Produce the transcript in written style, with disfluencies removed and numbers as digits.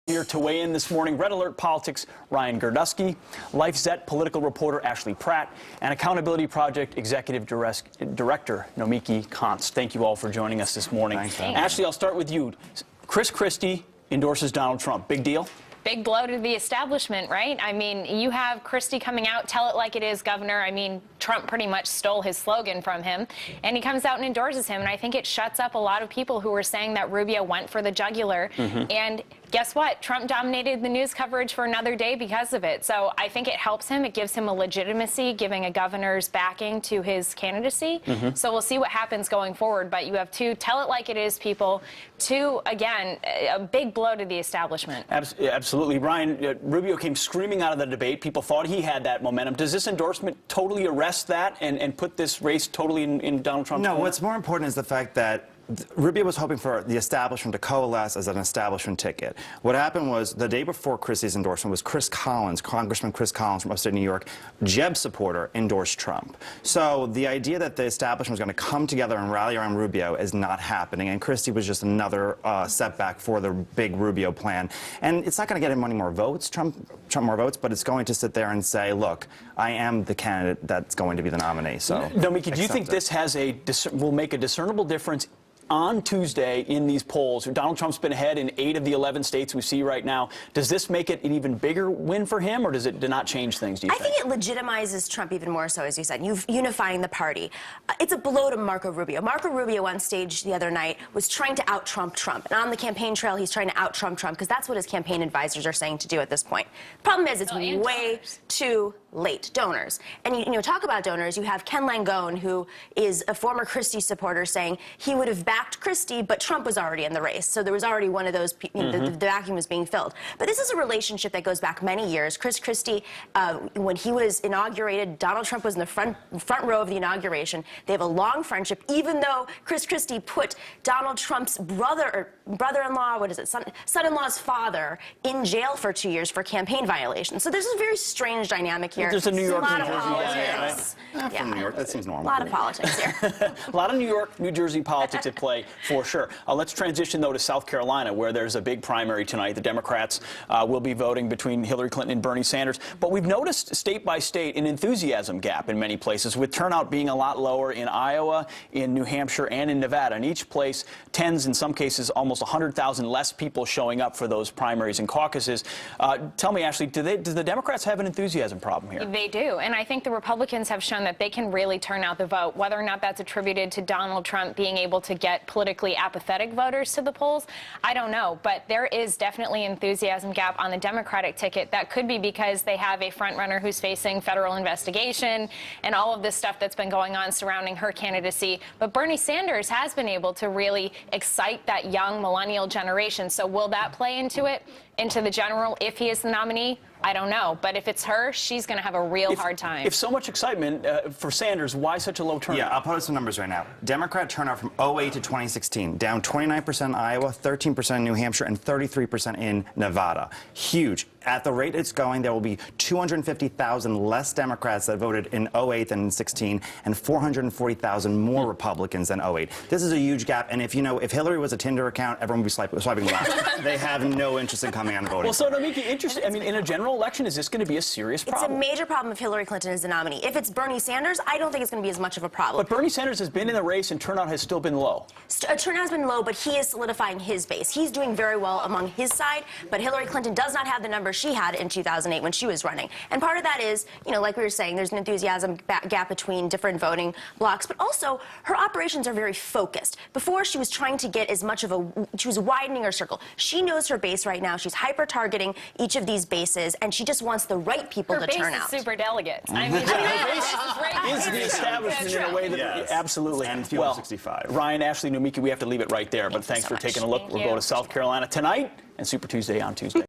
Here to weigh in this morning, Red Alert Politics' Ryan Girdusky, LifeZette political reporter Ashley Pratt, and Accountability Project Executive Director Nomiki Konst. Thank you all for joining us this morning. Thanks. Ashley, I'll start with you. Chris Christie endorses Donald Trump. Big deal? Big blow to the establishment, right? I mean, you have Christie coming out, tell it like it is, governor. I mean, Trump pretty much stole his slogan from him, and he comes out and endorses him, and I think it shuts up a lot of people who were saying that Rubio went for the jugular, and guess what? Trump dominated the news coverage for another day because of it. So I think it helps him. It gives him a legitimacy, giving a governor's backing to his candidacy. So we'll see what happens going forward. But you have two tell it like it is people, two, again, a big blow to the establishment. Absolutely. Ryan, Rubio came screaming out of the debate. People thought he had that momentum. Does this endorsement totally arrest that and put this race totally in Donald Trump's corner? No, what's more important is the fact that Rubio was hoping for the establishment to coalesce as an establishment ticket. What happened was, the day before Christie's endorsement was Chris Collins, Congressman Chris Collins from upstate New York, Jeb supporter, endorsed Trump. So the idea that the establishment was going to come together and rally around Rubio is not happening, and Christie was just another setback for the big Rubio plan. And it's not going to get him any more votes, Trump more votes, but it's going to sit there and say, look, I am the candidate that's going to be the nominee. So, Nomiki, do you think this has will make a discernible difference on Tuesday in these polls? Donald Trump's been ahead in 8 of the 11 states we see right now. Does this make it an even bigger win for him, or does it not change things, do you think? I think it legitimizes Trump even more so, as you said, unifying the party. It's a blow to Marco Rubio. Marco Rubio on stage the other night was trying to out-Trump Trump. And on the campaign trail, he's trying to out-Trump Trump, because that's what his campaign advisors are saying to do at this point. Problem is, it's way too late. Donors. And you talk about donors, you have Ken Langone, who is a former Christie supporter, saying he would have backed Christie, but Trump was already in the race. So there was already one of those, the vacuum was being filled. But this is a relationship that goes back many years. Chris Christie, when he was inaugurated, Donald Trump was in the front row of the inauguration. They have a long friendship, even though Chris Christie put Donald Trump's brother-in-law, son-in-law's father in jail for 2 years for campaign violations. So there's a very strange dynamic here. There's a New York, New Jersey. politics. from New York, that seems normal. A lot of politics here. A lot of New York, New Jersey politics at play, for sure. Let's transition, though, to South Carolina, where there's a big primary tonight. The Democrats will be voting between Hillary Clinton and Bernie Sanders. But we've noticed, state by state, an enthusiasm gap in many places, with turnout being a lot lower in Iowa, in New Hampshire, and in Nevada. In each place, tens, in some cases, almost 100,000 less people showing up for those primaries and caucuses. Tell me, Ashley, do the Democrats have an enthusiasm problem here? They do, and I think the Republicans have shown that they can really turn out the vote. Whether or not that's attributed to Donald Trump being able to get politically apathetic voters to the polls, I don't know. But there is definitely an enthusiasm gap on the Democratic ticket. That could be because they have a front-runner who's facing federal investigation and all of this stuff that's been going on surrounding her candidacy. But Bernie Sanders has been able to really excite that young millennial generation. So will that play into it, into the general, if he is the nominee? I don't know. But if it's her, she's going to have a real hard time. If so much excitement for Sanders, why such a low turnout? Yeah, I'll put out some numbers right now. Democrat turnout from 2008 to 2016, down 29% in Iowa, 13% in New Hampshire, and 33% in Nevada. Huge. At the rate it's going, there will be 250,000 less Democrats that voted in 2008 than in 16, and 440,000 more Republicans than 2008. This is a huge gap, and if Hillary was a Tinder account, everyone would be swiping left. They have no interest in coming out and voting. Well, so Nomiki, interesting. I mean, in a general election, is this going to be a serious problem? It's a major problem if Hillary Clinton is the nominee. If it's Bernie Sanders, I don't think it's going to be as much of a problem. But Bernie Sanders has been in the race, and turnout has still been low. Turnout has been low, but he is solidifying his base. He's doing very well among his side, but Hillary Clinton does not have the numbers she had in 2008 when she was running. And part of that is, like we were saying, there's an enthusiasm gap between different voting blocks, but also her operations are very focused. Before, she was trying to get as much of she was widening her circle. She knows her base right now. She's hyper-targeting each of these bases, and she just wants the right people to turn out. Her base is super delegates. I mean, Is the establishment in a way that absolutely. And well, 65. Ryan, Ashley, Nomiki, we have to leave it right there. But thanks for taking a look. We'll go to South Carolina tonight and Super Tuesday on Tuesday.